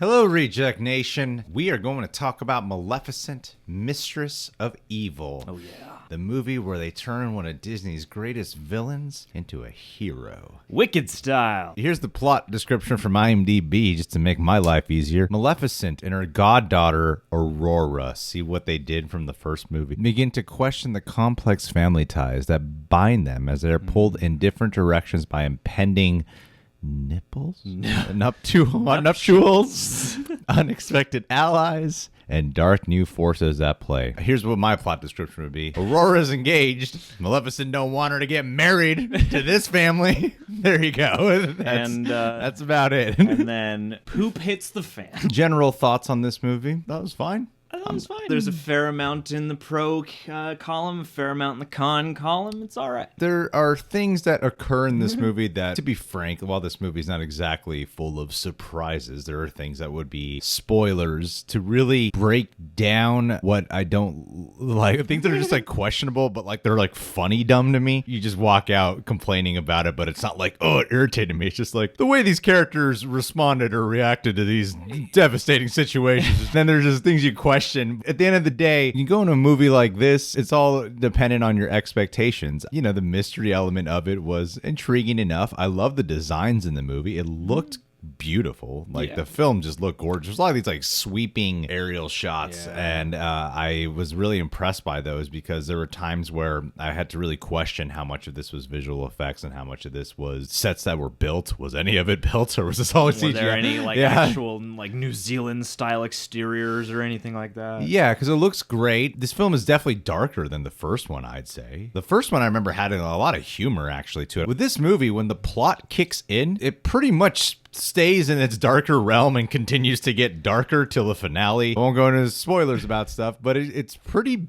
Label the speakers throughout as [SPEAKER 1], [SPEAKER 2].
[SPEAKER 1] Hello, Reject Nation. We are going to talk about Maleficent, Mistress of Evil.
[SPEAKER 2] Oh, yeah.
[SPEAKER 1] The movie where they turn one of Disney's greatest villains into a hero.
[SPEAKER 2] Wicked style.
[SPEAKER 1] Here's the plot description from IMDb, just to make my life easier. Maleficent and her goddaughter, Aurora, see what they did from the first movie, begin to question the complex family ties that bind them as they're pulled in different directions by impending nipples, nuptials, unexpected allies, and dark new forces at play. Here's what my plot description would be. Aurora's engaged. Maleficent don't want her to get married to this family. There you go. That's about it.
[SPEAKER 2] And then poop hits the fan.
[SPEAKER 1] General thoughts on this movie? That was fine.
[SPEAKER 2] That was fine. There's a fair amount in the pro column, a fair amount in the con column. It's all right.
[SPEAKER 1] There are things that occur in this movie that, to be frank, while this movie is not exactly full of surprises, there are things that would be spoilers to really break down what I don't like. Things that are just like questionable, but like they're like funny dumb to me. You just walk out complaining about it, but it's not like, oh, it irritated me. It's just like the way these characters responded or reacted to these devastating situations. Then there's just things you question. At the end of the day, you go into a movie like this, it's all dependent on your expectations. You know, the mystery element of it was intriguing enough. I love the designs in the movie. It looked beautiful. The film just looked gorgeous. There's a lot of these like sweeping aerial shots, and I was really impressed by those because there were times where I had to really question how much of this was visual effects and how much of this was sets that were built. Was any of it built, or was this all CGI?
[SPEAKER 2] Were there any actual New Zealand style exteriors or anything like that?
[SPEAKER 1] Yeah, because it looks great. This film is definitely darker than the first one, I'd say. The first one I remember had a lot of humor actually to it. With this movie, when the plot kicks in, it pretty much stays in its darker realm and continues to get darker till the finale. I won't go into spoilers about stuff, but it's pretty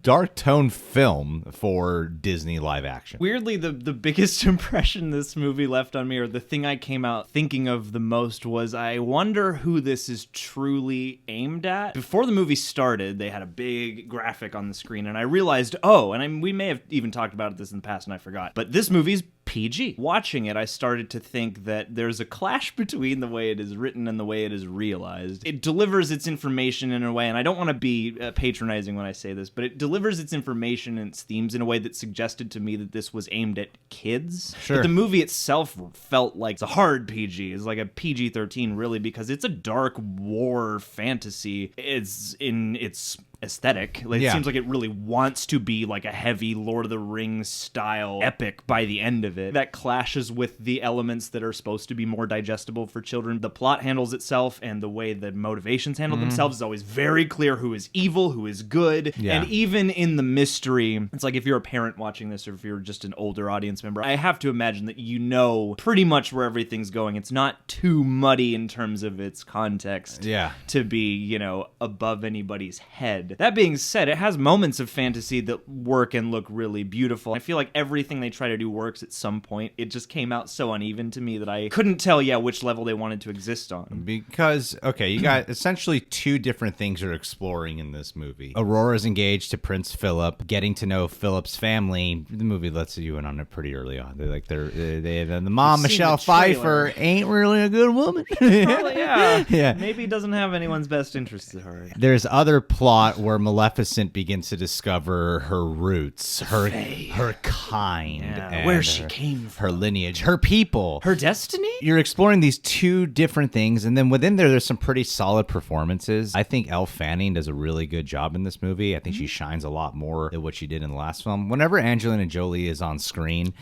[SPEAKER 1] dark tone film for Disney live action.
[SPEAKER 2] Weirdly, the biggest impression this movie left on me, or the thing I came out thinking of the most, was I wonder who this is truly aimed at. Before the movie started, they had a big graphic on the screen, and I realized, we may have even talked about this in the past and I forgot, but this movie's PG. Watching it, I started to think that there's a clash between the way it is written and the way it is realized. It delivers its information in a way, and I don't want to be patronizing when I say this, but it delivers its information and its themes in a way that suggested to me that this was aimed at kids.
[SPEAKER 1] Sure.
[SPEAKER 2] But the movie itself felt like it's a hard PG. It's like a PG-13, really, because it's a dark war fantasy. It's in its aesthetic. It seems like it really wants to be like a heavy Lord of the Rings style epic by the end of it. That clashes with the elements that are supposed to be more digestible for children. The plot handles itself, and the way the motivations handle themselves is always very clear who is evil, who is good. And even in the mystery, it's like if you're a parent watching this, or if you're just an older audience member, I have to imagine that you know pretty much where everything's going. It's not too muddy in terms of its context to be, above anybody's head. That being said, it has moments of fantasy that work and look really beautiful. I feel like everything they try to do works at some point. It just came out so uneven to me that I couldn't tell which level they wanted to exist on.
[SPEAKER 1] Because, you got essentially two different things you're exploring in this movie. Aurora's engaged to Prince Philip, getting to know Philip's family. The movie lets you in on it pretty early on. The mom, Michelle Pfeiffer, ain't really a good woman.
[SPEAKER 2] Probably, yeah. Maybe doesn't have anyone's best interests at heart.
[SPEAKER 1] There's other plot where Maleficent begins to discover her roots, her kind, and
[SPEAKER 2] where she came from,
[SPEAKER 1] her lineage, her people,
[SPEAKER 2] her destiny.
[SPEAKER 1] You're exploring these two different things, and then within there's some pretty solid performances. I think Elle Fanning does a really good job in this movie. I think she shines a lot more than what she did in the last film. Whenever Angelina Jolie is on screen,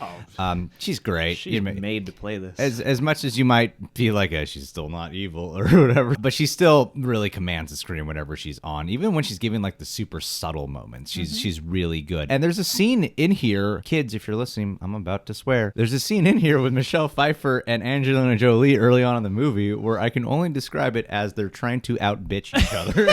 [SPEAKER 1] she's great.
[SPEAKER 2] She's made to play this.
[SPEAKER 1] As much as you might feel like she's still not evil or whatever, but she still really commands the screen whenever she's on, even when she's giving the super subtle moments. She's really good. And there's a scene in here, kids, if you're listening, I'm about to swear. There's a scene in here with Michelle Pfeiffer and Angelina Jolie early on in the movie where I can only describe it as they're trying to out-bitch each other.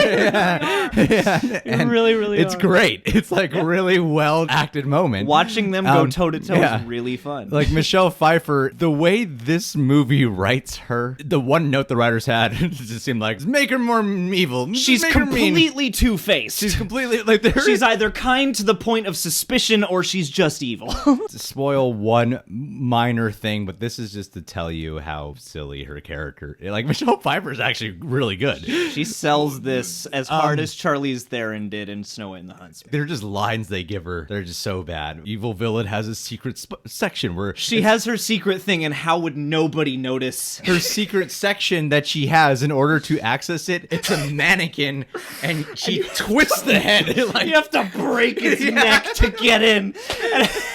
[SPEAKER 1] And
[SPEAKER 2] really
[SPEAKER 1] it's great. It's like a really well-acted moment.
[SPEAKER 2] Watching them go toe-to-toe is really fun.
[SPEAKER 1] Like Michelle Pfeiffer, the way this movie writes her, the one note the writers had just seemed like, make her more evil.
[SPEAKER 2] She's completely Two-Faced. two-faced.
[SPEAKER 1] She's completely like
[SPEAKER 2] she's either kind to the point of suspicion or she's just evil.
[SPEAKER 1] To spoil one minor thing, but this is just to tell you how silly her character. Like Michelle Pfeiffer is actually really good.
[SPEAKER 2] She sells this as hard as Charlize Theron did in Snow White and the Huntsman.
[SPEAKER 1] They're just lines they give her. They're just so bad. Evil villain has a secret section where
[SPEAKER 2] she has her secret thing, and how would nobody notice?
[SPEAKER 1] Her secret section that she has in order to access it, it's a mannequin, and she twists the head.
[SPEAKER 2] Like, you have to break its neck to get in.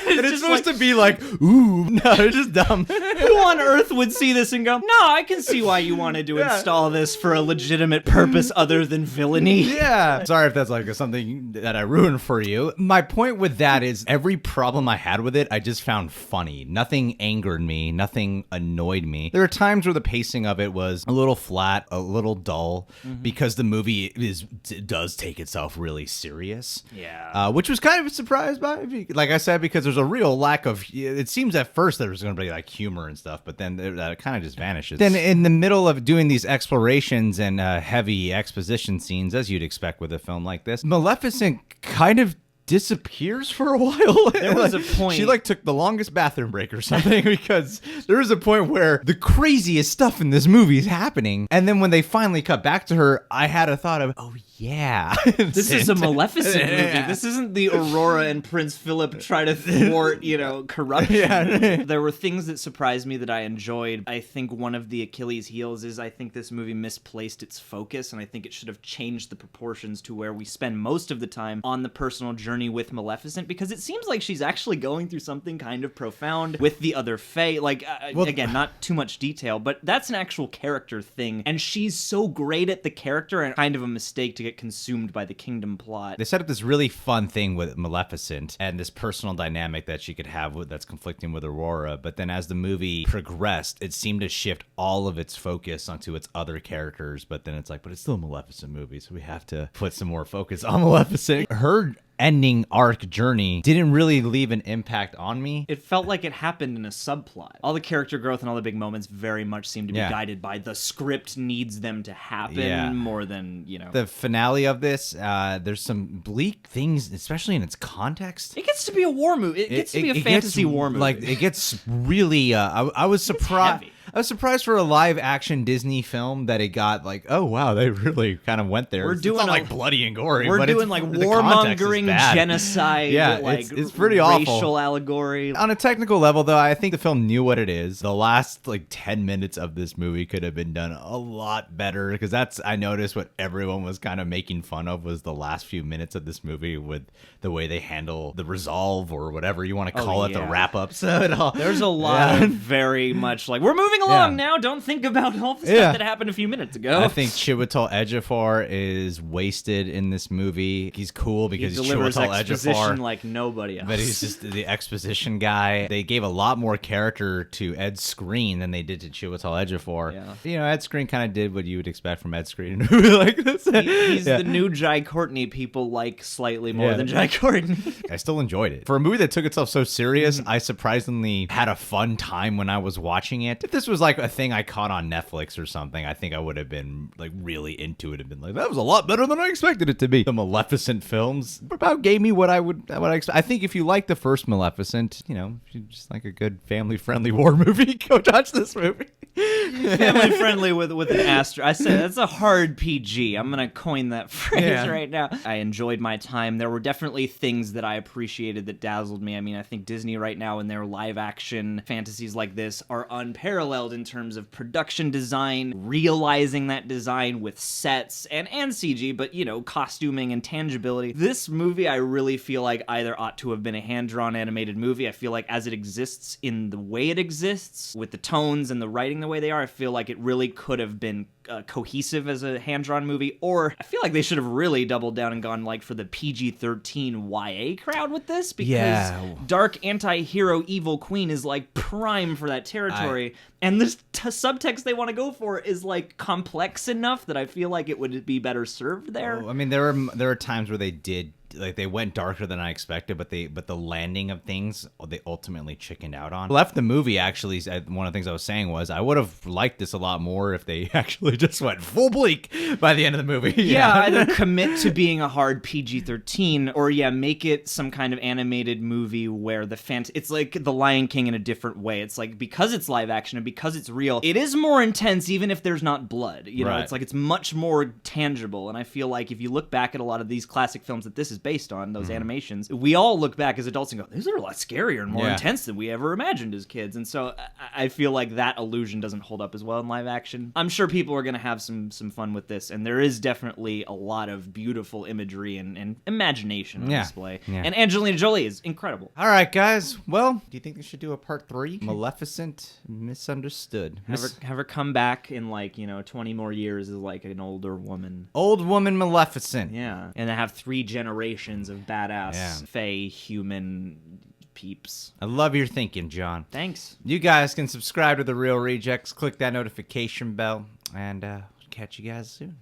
[SPEAKER 2] And
[SPEAKER 1] it's supposed to be like, ooh, no, it's just dumb.
[SPEAKER 2] Who on earth would see this and go, no, I can see why you wanted to install this for a legitimate purpose other than villainy?
[SPEAKER 1] Yeah. Sorry if that's like something that I ruined for you. My point with that is every problem I had with it, I just found funny. Nothing angered me. Nothing annoyed me. There are times where the pacing of it was a little flat, a little dull, because the movie does take itself really serious.
[SPEAKER 2] Yeah.
[SPEAKER 1] Which was kind of a surprise by, like I said, because there's a real lack of, it seems at first there's going to be like humor and stuff, but then that kind of just vanishes. Then in the middle of doing these explorations and heavy exposition scenes, as you'd expect with a film like this, Maleficent kind of disappears for a while.
[SPEAKER 2] There was a point.
[SPEAKER 1] She like took the longest bathroom break or something because there was a point where the craziest stuff in this movie is happening. And then when they finally cut back to her, I had a thought of, oh yeah.
[SPEAKER 2] This is a Maleficent movie. This isn't the Aurora and Prince Philip try to thwart, corruption.
[SPEAKER 1] Yeah.
[SPEAKER 2] There were things that surprised me that I enjoyed. I think one of the Achilles heels is I think this movie misplaced its focus, and I think it should have changed the proportions to where we spend most of the time on the personal journey with Maleficent, because it seems like she's actually going through something kind of profound with the other Fae. Like, again, not too much detail, but that's an actual character thing, and she's so great at the character, and kind of a mistake to get consumed by the kingdom plot.
[SPEAKER 1] They set up this really fun thing with Maleficent and this personal dynamic that she could have that's conflicting with Aurora, but then as the movie progressed, it seemed to shift all of its focus onto its other characters, but then it's like, but it's still a Maleficent movie, so we have to put some more focus on Maleficent. Her ending arc journey didn't really leave an impact on me.
[SPEAKER 2] It felt like it happened in a subplot. All the character growth and all the big moments very much seem to be guided by the script needs them to happen more than,
[SPEAKER 1] The finale of this, there's some bleak things, especially in its context.
[SPEAKER 2] It gets to be a war movie. It gets to be a fantasy war movie.
[SPEAKER 1] Like, it gets really, I was surprised. I was surprised for a live-action Disney film that it got like, oh wow, they really kind of went there. It's not like bloody and gory.
[SPEAKER 2] We're doing like warmongering, genocide,
[SPEAKER 1] it's pretty awful.
[SPEAKER 2] Racial allegory.
[SPEAKER 1] On a technical level, though, I think the film knew what it is. The last 10 minutes of this movie could have been done a lot better, because I noticed what everyone was kind of making fun of was the last few minutes of this movie with the way they handle the resolve or whatever you want to call it, the wrap-up. So
[SPEAKER 2] there's a lot of very much like, we're moving along now. Don't think about all the stuff that happened a few minutes ago.
[SPEAKER 1] I think Chiwetel Ejiofor is wasted in this movie. He's cool because
[SPEAKER 2] he delivers
[SPEAKER 1] Chiwetel
[SPEAKER 2] exposition
[SPEAKER 1] Ejiofor,
[SPEAKER 2] like nobody else.
[SPEAKER 1] but he's just the exposition guy. They gave a lot more character to Ed Skrein than they did to Chiwetel Ejiofor.
[SPEAKER 2] Yeah.
[SPEAKER 1] Ed Skrein kind of did what you would expect from Ed Skrein in a movie like this.
[SPEAKER 2] He's the new Jai Courtney people like slightly more than Jai Courtney.
[SPEAKER 1] I still enjoyed it. For a movie that took itself so serious, I surprisingly had a fun time when I was watching it. If this was like a thing I caught on Netflix or something, I think I would have been like really into it and been like, that was a lot better than I expected it to be. The Maleficent films about gave me what I expect. I think if you like the first Maleficent, if you just like a good family-friendly war movie, go watch this movie.
[SPEAKER 2] Family friendly with an asterisk. I said that's a hard PG. I'm gonna coin that phrase right now. I enjoyed my time. There were definitely things that I appreciated that dazzled me. I mean, I think Disney right now in their live action fantasies like this are unparalleled in terms of production design, realizing that design with sets and CG, but costuming and tangibility. This movie, I really feel like either ought to have been a hand-drawn animated movie. I feel like as it exists in the way it exists, with the tones and the writing the way they are, I feel like it really could have been cohesive as a hand-drawn movie, or I feel like they should have really doubled down and gone like for the PG-13 YA crowd with this, because dark anti-hero evil queen is like prime for that territory, and this subtext they want to go for is like complex enough that I feel like it would be better served there.
[SPEAKER 1] I mean, there are times where they did like they went darker than I expected, but the landing of things they ultimately chickened out on. Left the movie actually. One of the things I was saying was I would have liked this a lot more if they actually just went full bleak by the end of the movie.
[SPEAKER 2] Yeah, either commit to being a hard PG-13 or make it some kind of animated movie where it's like The Lion King in a different way. It's like because it's live action and because it's real, it is more intense even if there's not blood. You know, it's like it's much more tangible. And I feel like if you look back at a lot of these classic films that this is based on, those animations, we all look back as adults and go, these are a lot scarier and more intense than we ever imagined as kids. And so I feel like that illusion doesn't hold up as well in live action. I'm sure people are going to have some fun with this, and there is definitely a lot of beautiful imagery and imagination on display. Yeah. And Angelina Jolie is incredible.
[SPEAKER 1] All right, guys. Well, do you think they should do a part 3? Maleficent Misunderstood.
[SPEAKER 2] Have her come back in 20 more years as like an older woman.
[SPEAKER 1] Old woman Maleficent.
[SPEAKER 2] Yeah. And have 3 generations of badass fae human peeps.
[SPEAKER 1] I love your thinking, John.
[SPEAKER 2] Thanks.
[SPEAKER 1] You guys can subscribe to The Real Rejects, click that notification bell, and catch you guys soon.